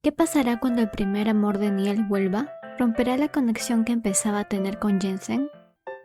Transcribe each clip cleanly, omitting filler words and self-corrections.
¿Qué pasará cuando el primer amor de Niel vuelva? ¿Romperá la conexión que empezaba a tener con Jensen?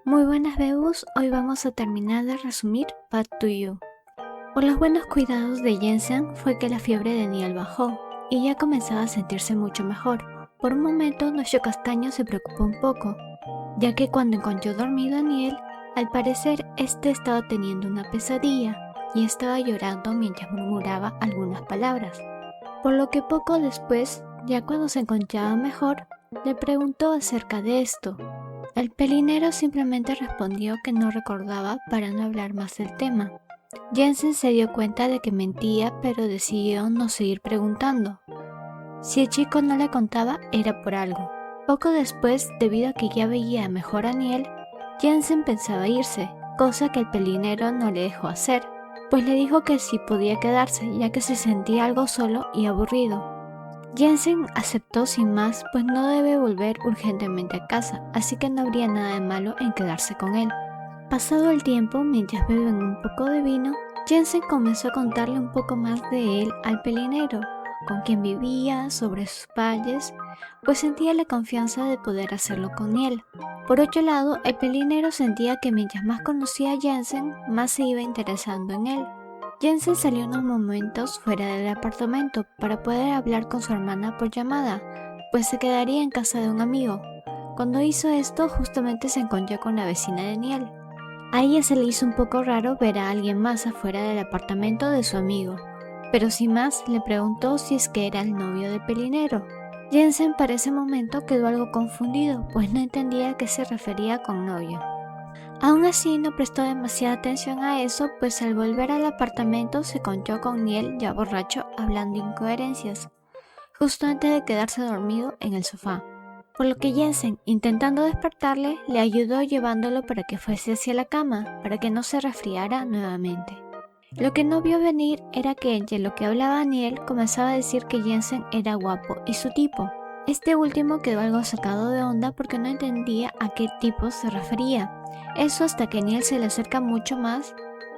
Muy buenas bebus, hoy vamos a terminar de resumir Path to You. Por los buenos cuidados de Jensen fue que la fiebre de Niel bajó y ya comenzaba a sentirse mucho mejor. Por un momento nuestro castaño se preocupó un poco, ya que cuando encontró dormido a Niel, al parecer este estaba teniendo una pesadilla y estaba llorando mientras murmuraba algunas palabras. Por lo que poco después, ya cuando se encontraba mejor, le preguntó acerca de esto. El pelinero simplemente respondió que no recordaba para no hablar más del tema. Jensen se dio cuenta de que mentía, pero decidió no seguir preguntando. Si el chico no le contaba, era por algo. Poco después, debido a que ya veía mejor a Niel, Jensen pensaba irse, cosa que el pelinero no le dejó hacer, pues le dijo que sí podía quedarse, ya que se sentía algo solo y aburrido. Jensen aceptó sin más, pues no debe volver urgentemente a casa, así que no habría nada de malo en quedarse con él. Pasado el tiempo, mientras beben un poco de vino, Jensen comenzó a contarle un poco más de él al pelinero, con quien vivía, sobre sus padres, pues sentía la confianza de poder hacerlo con él. Por otro lado, el pelinero sentía que mientras más conocía a Jensen, más se iba interesando en él. Jensen salió unos momentos fuera del apartamento para poder hablar con su hermana por llamada, pues se quedaría en casa de un amigo. Cuando hizo esto, justamente se encontró con la vecina de Niel. A ella se le hizo un poco raro ver a alguien más afuera del apartamento de su amigo, pero sin más le preguntó si es que era el novio del pelinero. Jensen para ese momento quedó algo confundido, pues no entendía a qué se refería con novio. Aún así no prestó demasiada atención a eso, pues al volver al apartamento se encontró con Niel ya borracho hablando incoherencias, justo antes de quedarse dormido en el sofá. Por lo que Jensen, intentando despertarle, le ayudó llevándolo para que fuese hacia la cama, para que no se resfriara nuevamente. Lo que no vio venir era que entre lo que hablaba Niel comenzaba a decir que Jensen era guapo y su tipo. Este último quedó algo sacado de onda porque no entendía a qué tipo se refería. Eso hasta que Niel se le acerca mucho más,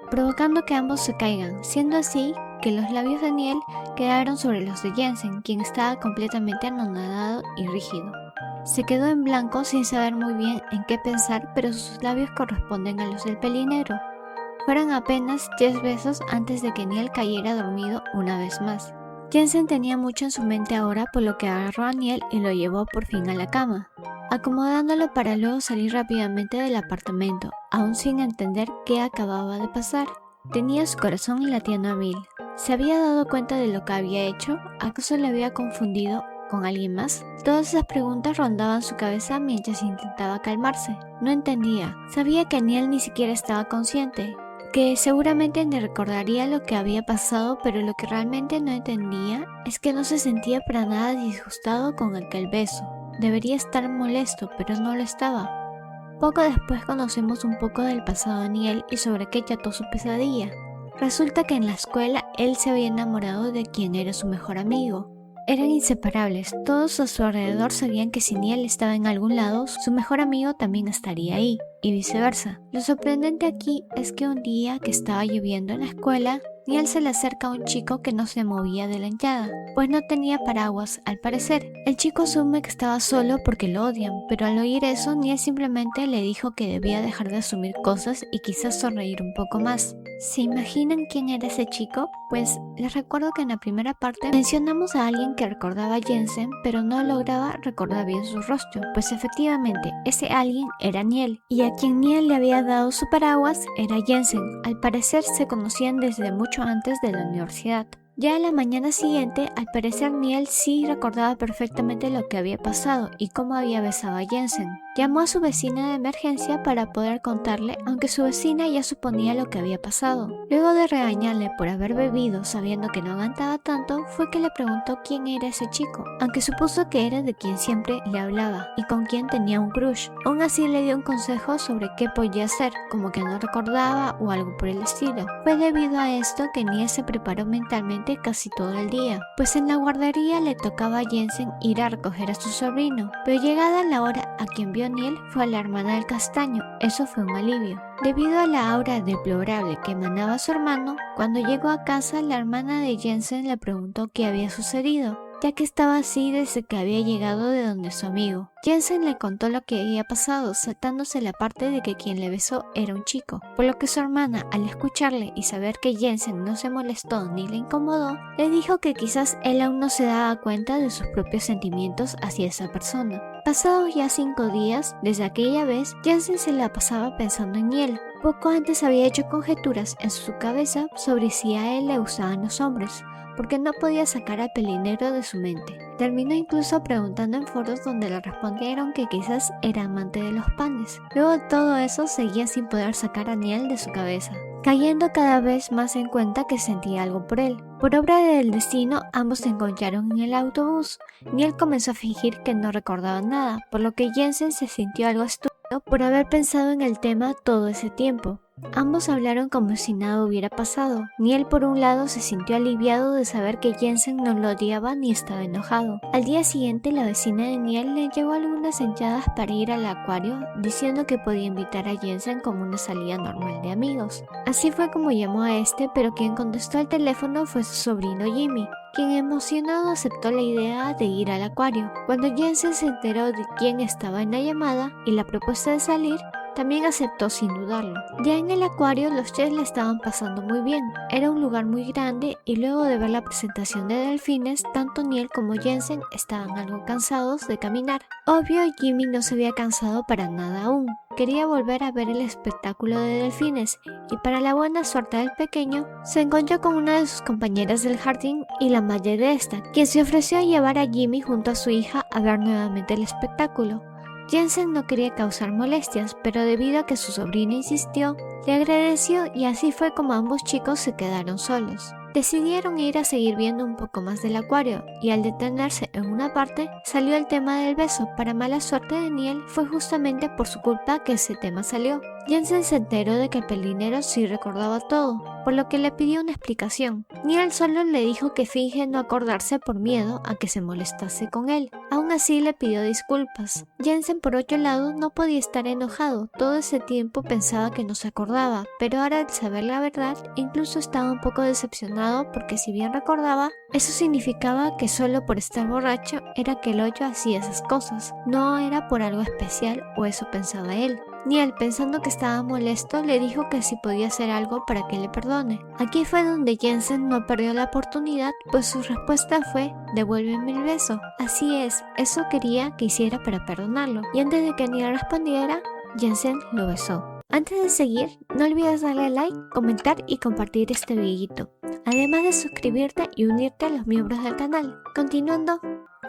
provocando que ambos se caigan, siendo así que los labios de Niel quedaron sobre los de Jensen, quien estaba completamente anonadado y rígido. Se quedó en blanco sin saber muy bien en qué pensar, pero sus labios corresponden a los del pelinero. Fueron apenas 10 besos antes de que Niel cayera dormido una vez más. Jensen tenía mucho en su mente ahora, por lo que agarró a Niel y lo llevó por fin a la cama, acomodándolo para luego salir rápidamente del apartamento, aún sin entender qué acababa de pasar. Tenía su corazón latiendo a mil. ¿Se había dado cuenta de lo que había hecho? ¿Acaso le había confundido con alguien más? Todas esas preguntas rondaban su cabeza mientras intentaba calmarse. No entendía. Sabía que Niel ni siquiera estaba consciente, que seguramente ni recordaría lo que había pasado, pero lo que realmente no entendía es que no se sentía para nada disgustado con aquel beso. Debería estar molesto, pero no lo estaba. Poco después conocemos un poco del pasado de Niel y sobre qué trató su pesadilla. Resulta que en la escuela él se había enamorado de quien era su mejor amigo. Eran inseparables, todos a su alrededor sabían que si Niel estaba en algún lado, su mejor amigo también estaría ahí, y viceversa. Lo sorprendente aquí es que un día que estaba lloviendo en la escuela, Niel se le acerca a un chico que no se movía de la hinchada, pues no tenía paraguas al parecer. El chico asume que estaba solo porque lo odian, pero al oír eso, Niel simplemente le dijo que debía dejar de asumir cosas y quizás sonreír un poco más. ¿Se imaginan quién era ese chico? Pues les recuerdo que en la primera parte mencionamos a alguien que recordaba a Jensen, pero no lograba recordar bien su rostro, pues efectivamente ese alguien era Niel, y a quien Niel le había dado su paraguas era Jensen. Al parecer se conocían desde mucho antes de la universidad. Ya a la mañana siguiente, al parecer Niel sí recordaba perfectamente lo que había pasado y cómo había besado a Jensen. Llamó a su vecina de emergencia para poder contarle, aunque su vecina ya suponía lo que había pasado. Luego de regañarle por haber bebido sabiendo que no aguantaba tanto, fue que le preguntó quién era ese chico, aunque supuso que era de quien siempre le hablaba y con quien tenía un crush. Aún así le dio un consejo sobre qué podía hacer, como que no recordaba o algo por el estilo. Fue debido a esto que Niel se preparó mentalmente casi todo el día, pues en la guardería le tocaba a Jensen ir a recoger a su sobrino, pero llegada la hora a quien vio Niel fue a la hermana del castaño. Eso fue un alivio. Debido a la aura deplorable que emanaba su hermano, cuando llegó a casa la hermana de Jensen le preguntó qué había sucedido. ya que estaba así desde que había llegado de donde su amigo. Jensen le contó lo que había pasado, saltándose la parte de que quien le besó era un chico, por lo que su hermana, al escucharle y saber que Jensen no se molestó ni le incomodó, le dijo que quizás él aún no se daba cuenta de sus propios sentimientos hacia esa persona. Pasados ya 5 días, desde aquella vez, Jensen se la pasaba pensando en Niel. Poco antes había hecho conjeturas en su cabeza sobre si a él le gustaban los hombres, porque no podía sacar al pelinegro de su mente. Terminó incluso preguntando en foros donde le respondieron que quizás era amante de los panes. Luego de todo eso seguía sin poder sacar a Niel de su cabeza, cayendo cada vez más en cuenta que sentía algo por él. Por obra del destino, ambos se encontraron en el autobús. Niel comenzó a fingir que no recordaba nada, por lo que Jensen se sintió algo estúpido por haber pensado en el tema todo ese tiempo. Ambos hablaron como si nada hubiera pasado. Niel por un lado se sintió aliviado de saber que Jensen no lo odiaba ni estaba enojado. Al día siguiente la vecina de Niel le llevó algunas entradas para ir al acuario, diciendo que podía invitar a Jensen como una salida normal de amigos. Así fue como llamó a este, pero quien contestó al teléfono fue su sobrino Jimmy, quien emocionado aceptó la idea de ir al acuario. Cuando Jensen se enteró de quién estaba en la llamada y la propuesta de salir, también aceptó sin dudarlo. Ya en el acuario los tres la estaban pasando muy bien. Era un lugar muy grande y luego de ver la presentación de delfines, tanto Niel como Jensen estaban algo cansados de caminar. Obvio, Jimmy no se había cansado para nada aún. Quería volver a ver el espectáculo de delfines y para la buena suerte del pequeño, se encontró con una de sus compañeras del jardín y la madre de esta, quien se ofreció a llevar a Jimmy junto a su hija a ver nuevamente el espectáculo. Jensen no quería causar molestias, pero debido a que su sobrina insistió, le agradeció y así fue como ambos chicos se quedaron solos. Decidieron ir a seguir viendo un poco más del acuario y al detenerse en una parte salió el tema del beso. Para mala suerte de Niel fue justamente por su culpa que ese tema salió. Jensen se enteró de que el pelinero sí recordaba todo, por lo que le pidió una explicación. Niel solo le dijo que finge no acordarse por miedo a que se molestase con él. Aún así le pidió disculpas. Jensen por otro lado no podía estar enojado, todo ese tiempo pensaba que no se acordaba, pero ahora al saber la verdad incluso estaba un poco decepcionado porque si bien recordaba, eso significaba que solo por estar borracho era que el hoyo hacía esas cosas, no era por algo especial o eso pensaba él. Niel, pensando que estaba molesto, le dijo que si podía hacer algo para que le perdone. Aquí fue donde Jensen no perdió la oportunidad, pues su respuesta fue: devuélveme el beso. Así es, eso quería que hiciera para perdonarlo. Y antes de que Niel respondiera, Jensen lo besó. Antes de seguir, no olvides darle like, comentar y compartir este videito, además de suscribirte y unirte a los miembros del canal. Continuando.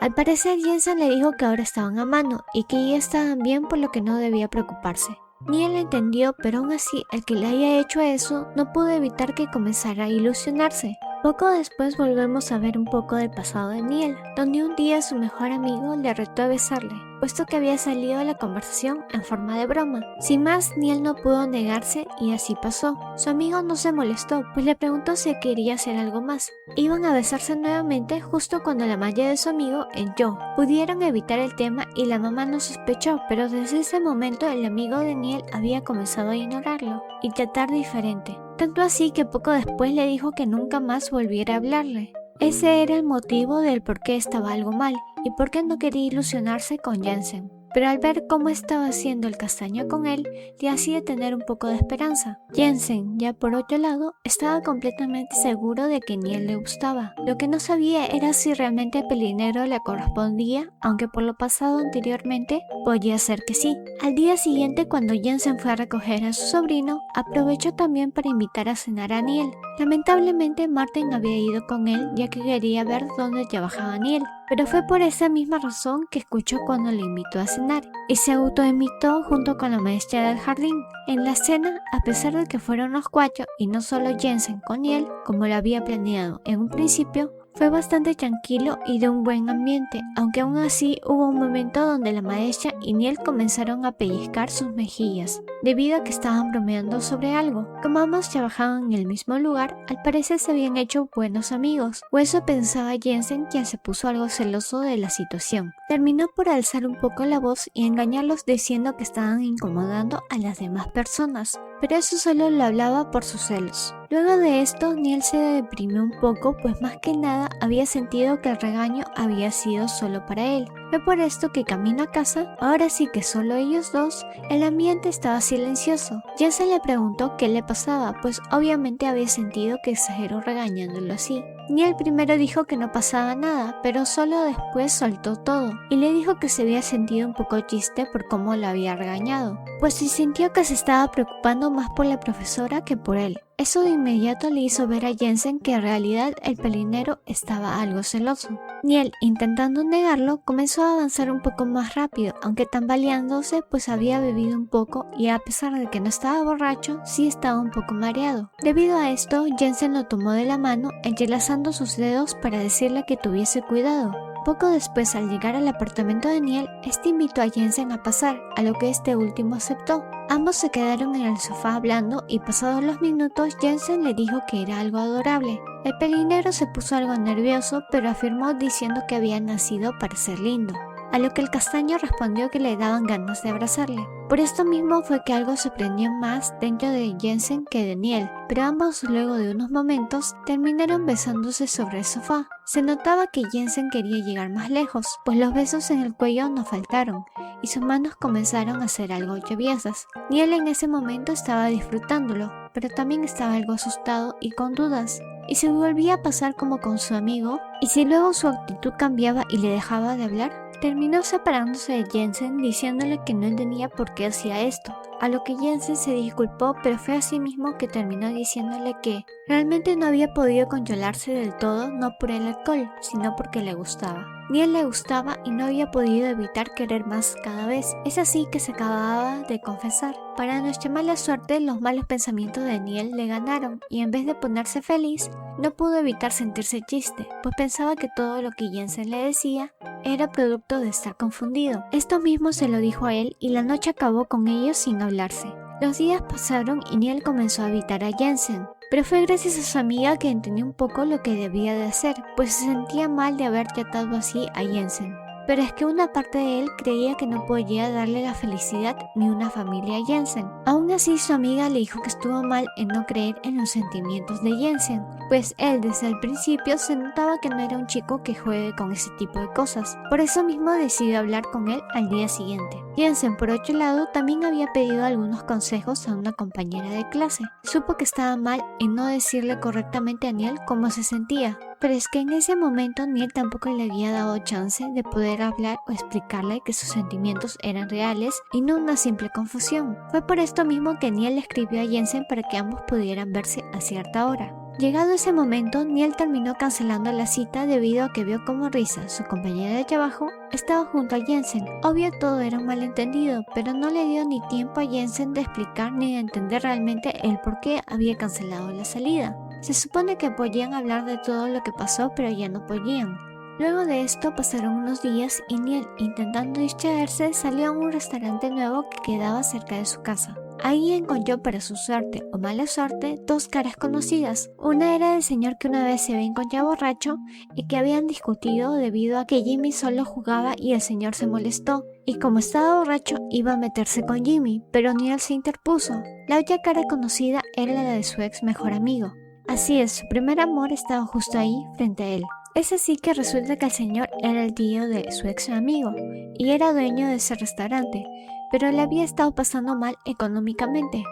Al parecer Jensen le dijo que ahora estaban a mano y que ya estaban bien, por lo que no debía preocuparse. Niel lo entendió, pero aún así el que le haya hecho eso no pudo evitar que comenzara a ilusionarse. Poco después volvemos a ver un poco del pasado de Niel, donde un día su mejor amigo le retó a besarle, puesto que había salido la conversación en forma de broma. Sin más, Niel no pudo negarse y así pasó. Su amigo no se molestó, pues le preguntó si quería hacer algo más. Iban a besarse nuevamente justo cuando la madre de su amigo entró. Pudieron evitar el tema y la mamá no sospechó, pero desde ese momento el amigo de Niel había comenzado a ignorarlo y tratar diferente. Tanto así que poco después le dijo que nunca más volviera a hablarle. Ese era el motivo del por qué estaba algo mal y por qué no quería ilusionarse con Jensen. Pero al ver cómo estaba haciendo el castaño con él, le hacía tener un poco de esperanza. Jensen, ya por otro lado, estaba completamente seguro de que Niel le gustaba. Lo que no sabía era si realmente el pelinegro le correspondía, aunque por lo pasado anteriormente podía ser que sí. Al día siguiente, cuando Jensen fue a recoger a su sobrino, aprovechó también para invitar a cenar a Niel. Lamentablemente Martin había ido con él ya que quería ver dónde trabajaba Niel, pero fue por esa misma razón que escuchó cuando le invitó a cenar y se autoinvitó junto con la maestra del jardín. En la cena, a pesar de que fueron los 4 y no solo Jensen con Niel, como lo había planeado en un principio, fue bastante tranquilo y de un buen ambiente, aunque aún así hubo un momento donde la maestra y Niel comenzaron a pellizcar sus mejillas, debido a que estaban bromeando sobre algo. Como ambos trabajaban en el mismo lugar, al parecer se habían hecho buenos amigos, o eso pensaba Jensen, quien se puso algo celoso de la situación. Terminó por alzar un poco la voz y engañarlos diciendo que estaban incomodando a las demás personas, pero eso solo lo hablaba por sus celos. Luego de esto, Neil se deprimió un poco, pues más que nada había sentido que el regaño había sido solo para él. Fue por esto que camino a casa, ahora sí que solo ellos dos, el ambiente estaba silencioso. Jensen le preguntó qué le pasaba, pues obviamente había sentido que exageró regañándolo así. Neil primero dijo que no pasaba nada, pero solo después soltó todo, y le dijo que se había sentido un poco triste por cómo lo había regañado, pues se sintió que se estaba preocupando más por la profesora que por él. Eso de inmediato le hizo ver a Jensen que en realidad el pelinero estaba algo celoso. Neil, intentando negarlo, comenzó a avanzar un poco más rápido, aunque tambaleándose pues había bebido un poco y a pesar de que no estaba borracho, sí estaba un poco mareado. Debido a esto, Jensen lo tomó de la mano, entrelazando sus dedos para decirle que tuviese cuidado. Poco después, al llegar al apartamento de Neil, este invitó a Jensen a pasar, a lo que este último aceptó. Ambos se quedaron en el sofá hablando y pasados los minutos Jensen le dijo que era algo adorable. El pelinero se puso algo nervioso, pero afirmó diciendo que había nacido para ser lindo, a lo que el castaño respondió que le daban ganas de abrazarle. Por esto mismo fue que algo se prendió más dentro de Jensen que de Neil, pero ambos luego de unos momentos terminaron besándose sobre el sofá. Se notaba que Jensen quería llegar más lejos, pues los besos en el cuello no faltaron, y sus manos comenzaron a ser algo lluviosas. Neil en ese momento estaba disfrutándolo, pero también estaba algo asustado y con dudas. Y se volvía a pasar como con su amigo, y si luego su actitud cambiaba y le dejaba de hablar, terminó separándose de Jensen diciéndole que no entendía por qué hacía esto, a lo que Jensen se disculpó, pero fue así mismo que terminó diciéndole que realmente no había podido controlarse del todo, no por el alcohol, sino porque le gustaba. Neil le gustaba y no había podido evitar querer más cada vez. Es así que se acababa de confesar. Para nuestra mala suerte, los malos pensamientos de Neil le ganaron y en vez de ponerse feliz, no pudo evitar sentirse triste, pues pensaba que todo lo que Jensen le decía era producto de estar confundido. Esto mismo se lo dijo a él y la noche acabó con ellos sin hablarse. Los días pasaron y Neil comenzó a evitar a Jensen, pero fue gracias a su amiga que entendió un poco lo que debía de hacer, pues se sentía mal de haber tratado así a Jensen. Pero es que una parte de él creía que no podía darle la felicidad ni una familia a Jensen. Aún así, su amiga le dijo que estuvo mal en no creer en los sentimientos de Jensen, pues él desde el principio se notaba que no era un chico que juegue con ese tipo de cosas. Por eso mismo decidió hablar con él al día siguiente. Jensen, por otro lado, también había pedido algunos consejos a una compañera de clase. Supo que estaba mal en no decirle correctamente a Neil cómo se sentía, pero es que en ese momento Neil tampoco le había dado chance de poder hablar o explicarle que sus sentimientos eran reales y no una simple confusión. Fue por esto mismo que Neil le escribió a Jensen para que ambos pudieran verse a cierta hora. Llegado ese momento, Neil terminó cancelando la cita debido a que vio como Risa, su compañera de trabajo, estaba junto a Jensen. Obvio todo era un malentendido, pero no le dio ni tiempo a Jensen de explicar ni de entender realmente el por qué había cancelado la salida. Se supone que podían hablar de todo lo que pasó, pero ya no podían. Luego de esto pasaron unos días y Neil, intentando distraerse, salió a un restaurante nuevo que quedaba cerca de su casa. Ahí encontró, para su suerte o mala suerte, dos caras conocidas. Una era del señor que una vez se había encontrado borracho y que habían discutido debido a que Jimmy solo jugaba y el señor se molestó. Y como estaba borracho, iba a meterse con Jimmy, pero Neil se interpuso. La otra cara conocida era la de su ex mejor amigo. Así es, su primer amor estaba justo ahí, frente a él. Es así que resulta que el señor era el tío de su ex amigo y era dueño de ese restaurante, pero le había estado pasando mal económicamente.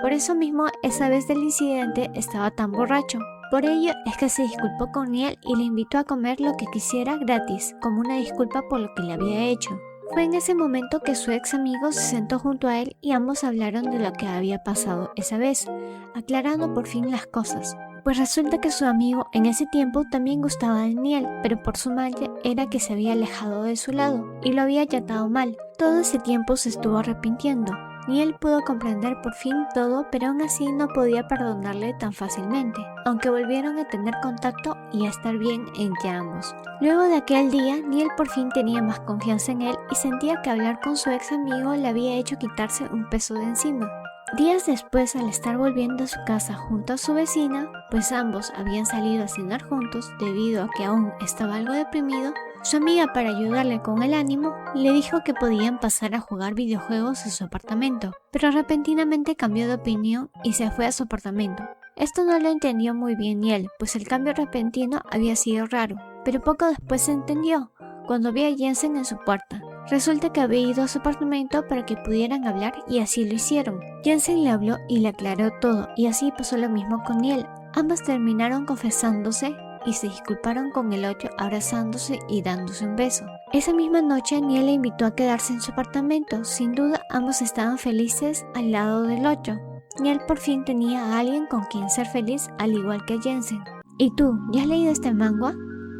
Por eso mismo, esa vez del incidente estaba tan borracho. Por ello es que se disculpó con Neil y le invitó a comer lo que quisiera gratis, como una disculpa por lo que le había hecho. Fue en ese momento que su ex amigo se sentó junto a él y ambos hablaron de lo que había pasado esa vez, aclarando por fin las cosas. Pues resulta que su amigo en ese tiempo también gustaba de Neil, pero por su mal era que se había alejado de su lado y lo había tratado mal. Todo ese tiempo se estuvo arrepintiendo. Neil pudo comprender por fin todo, pero aún así no podía perdonarle tan fácilmente, aunque volvieron a tener contacto y a estar bien entre ambos. Luego de aquel día, Neil por fin tenía más confianza en él y sentía que hablar con su ex amigo le había hecho quitarse un peso de encima. Días después, al estar volviendo a su casa junto a su vecina, pues ambos habían salido a cenar juntos debido a que aún estaba algo deprimido, su amiga, para ayudarle con el ánimo, le dijo que podían pasar a jugar videojuegos en su apartamento, pero repentinamente cambió de opinión y se fue a su apartamento. Esto no lo entendió muy bien Niel, pues el cambio repentino había sido raro, pero poco después se entendió, cuando vio a Jensen en su puerta. Resulta que había ido a su apartamento para que pudieran hablar y así lo hicieron. Jensen le habló y le aclaró todo, y así pasó lo mismo con Niel. Ambos terminaron confesándose y se disculparon con el otro, abrazándose y dándose un beso. Esa misma noche Niel le invitó a quedarse en su apartamento. Sin duda ambos estaban felices al lado del otro. Niel por fin tenía a alguien con quien ser feliz, al igual que Jensen. ¿Y tú, ya has leído este manga?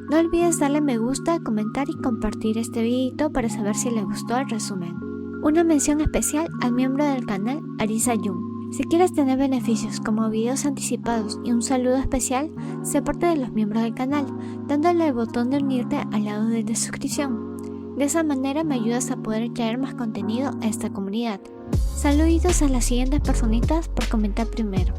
No olvides darle me gusta, comentar y compartir este videito para saber si les gustó el resumen. Una mención especial al miembro del canal Arisa Jung. Si quieres tener beneficios como videos anticipados y un saludo especial, sé parte de los miembros del canal, dándole al botón de unirte al lado de suscripción. De esa manera me ayudas a poder traer más contenido a esta comunidad. Saluditos a las siguientes personitas por comentar primero.